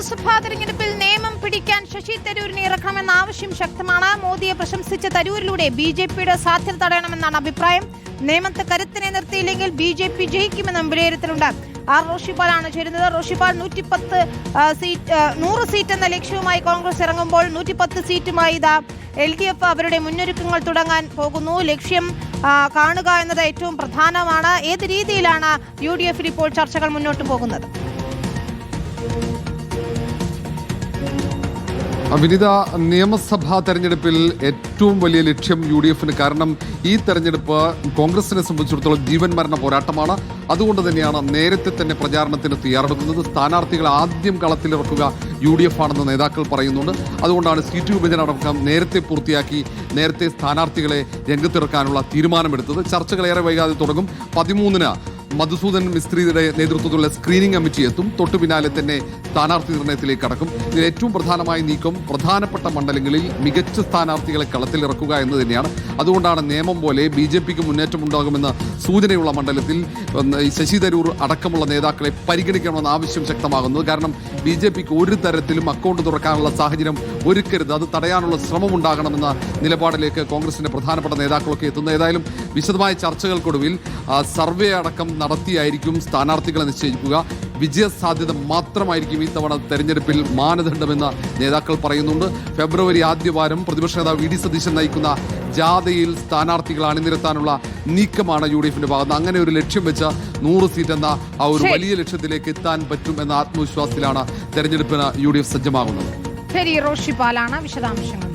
നിയമസഭാ തെരഞ്ഞെടുപ്പിൽ നിയമം പിടിക്കാൻ ശശി തരൂരിനെ ഇറക്കണമെന്ന ആവശ്യം ശക്തമാണ്. മോദിയെ പ്രശംസിച്ച തരൂരിലൂടെ ബിജെപിയുടെ സാധ്യത തടയണമെന്നാണ് അഭിപ്രായം. നിയമത്തെ കരുത്തിനെ നിർത്തിയില്ലെങ്കിൽ ബിജെപി ജയിക്കുമെന്നും വിലയിരുത്തലുണ്ട്. ആർ റോഷിപാലാണ് ചേരുന്നത്. റോഷിപാൽ 100 സീറ്റ് എന്ന ലക്ഷ്യവുമായി കോൺഗ്രസ് ഇറങ്ങുമ്പോൾ 110 സീറ്റുമായി ഇതാ LDF അവരുടെ മുന്നൊരുക്കങ്ങൾ തുടങ്ങാൻ പോകുന്നു. ലക്ഷ്യം കാണുക എന്നത് ഏറ്റവും പ്രധാനമാണ്. ഏത് രീതിയിലാണ് UDF ഇപ്പോൾ ചർച്ചകൾ മുന്നോട്ട് പോകുന്നത്? വിനിത, നിയമസഭാ തെരഞ്ഞെടുപ്പിൽ ഏറ്റവും വലിയ ലക്ഷ്യം UDF-ന്. കാരണം ഈ തെരഞ്ഞെടുപ്പ് കോൺഗ്രസിനെ സംബന്ധിച്ചിടത്തോളം ജീവൻ മരണ പോരാട്ടമാണ്. അതുകൊണ്ട് തന്നെയാണ് നേരത്തെ തന്നെ പ്രചാരണത്തിന് തയ്യാറെടുക്കുന്നത്. സ്ഥാനാർത്ഥികളെ ആദ്യം കളത്തിലിറക്കുക UDF ആണെന്ന് നേതാക്കൾ പറയുന്നുണ്ട്. അതുകൊണ്ടാണ് സീറ്റ് വിഭജനം അടക്കം നേരത്തെ പൂർത്തിയാക്കി നേരത്തെ സ്ഥാനാർത്ഥികളെ രംഗത്തിറക്കാനുള്ള തീരുമാനമെടുത്തത്. ചർച്ചകൾ ഏറെ വൈകാതെ തുടങ്ങും. 13-ന് മധുസൂദൻ മിസ്ത്രിയുടെ നേതൃത്വത്തിലുള്ള സ്ക്രീനിംഗ് കമ്മിറ്റി എത്തും. തൊട്ടു പിന്നാലെ തന്നെ സ്ഥാനാർത്ഥി നിർണയത്തിലേക്ക് കടക്കും. ഇതിൽ ഏറ്റവും പ്രധാനമായ നീക്കം പ്രധാനപ്പെട്ട മണ്ഡലങ്ങളിൽ മികച്ച സ്ഥാനാർത്ഥികളെ കളത്തിലിറക്കുക എന്ന് തന്നെയാണ്. അതുകൊണ്ടാണ് നിയമം പോലെ BJPക്ക് മുന്നേറ്റമുണ്ടാകുമെന്ന സൂചനയുള്ള മണ്ഡലത്തിൽ ശശി തരൂർ അടക്കമുള്ള നേതാക്കളെ പരിഗണിക്കണമെന്ന ആവശ്യം ശക്തമാകുന്നത്. കാരണം BJPക്ക് ഒരു തരത്തിലും അക്കൗണ്ട് തുറക്കാനുള്ള സാഹചര്യം ഒരുക്കരുത്, അത് തടയാനുള്ള ശ്രമമുണ്ടാകണമെന്ന നിലപാടിലേക്ക് കോൺഗ്രസിന്റെ പ്രധാനപ്പെട്ട നേതാക്കളൊക്കെ എത്തുന്നു. ഏതായാലും വിശദമായ ചർച്ചകൾക്കൊടുവിൽ സർവേ അടക്കം നടത്തിയായിരിക്കും സ്ഥാനാർത്ഥികളെ നിശ്ചയിക്കുക. വിജയസാധ്യത മാത്രമായിരിക്കും ഈ തവണ തെരഞ്ഞെടുപ്പിൽ മാനദണ്ഡമെന്ന് നേതാക്കൾ പറയുന്നുണ്ട്. ഫെബ്രുവരി ആദ്യവാരം പ്രതിപക്ഷ നേതാവ് VD സതീശൻ നയിക്കുന്ന ജാഥയിൽ സ്ഥാനാർത്ഥികൾ അണിനിരത്താനുള്ള നീക്കമാണ് UDF-ന്റെ ഭാഗത്ത്. അങ്ങനെ ഒരു ലക്ഷ്യം വെച്ച് 100 സീറ്റ് എന്ന ആ ഒരു വലിയ ലക്ഷ്യത്തിലേക്ക് എത്താൻ പറ്റും എന്ന ആത്മവിശ്വാസത്തിലാണ് തെരഞ്ഞെടുപ്പിന് UDF സജ്ജമാകുന്നത്. ശരി, റോഷിപാലാണ് വിശദാംശങ്ങൾ.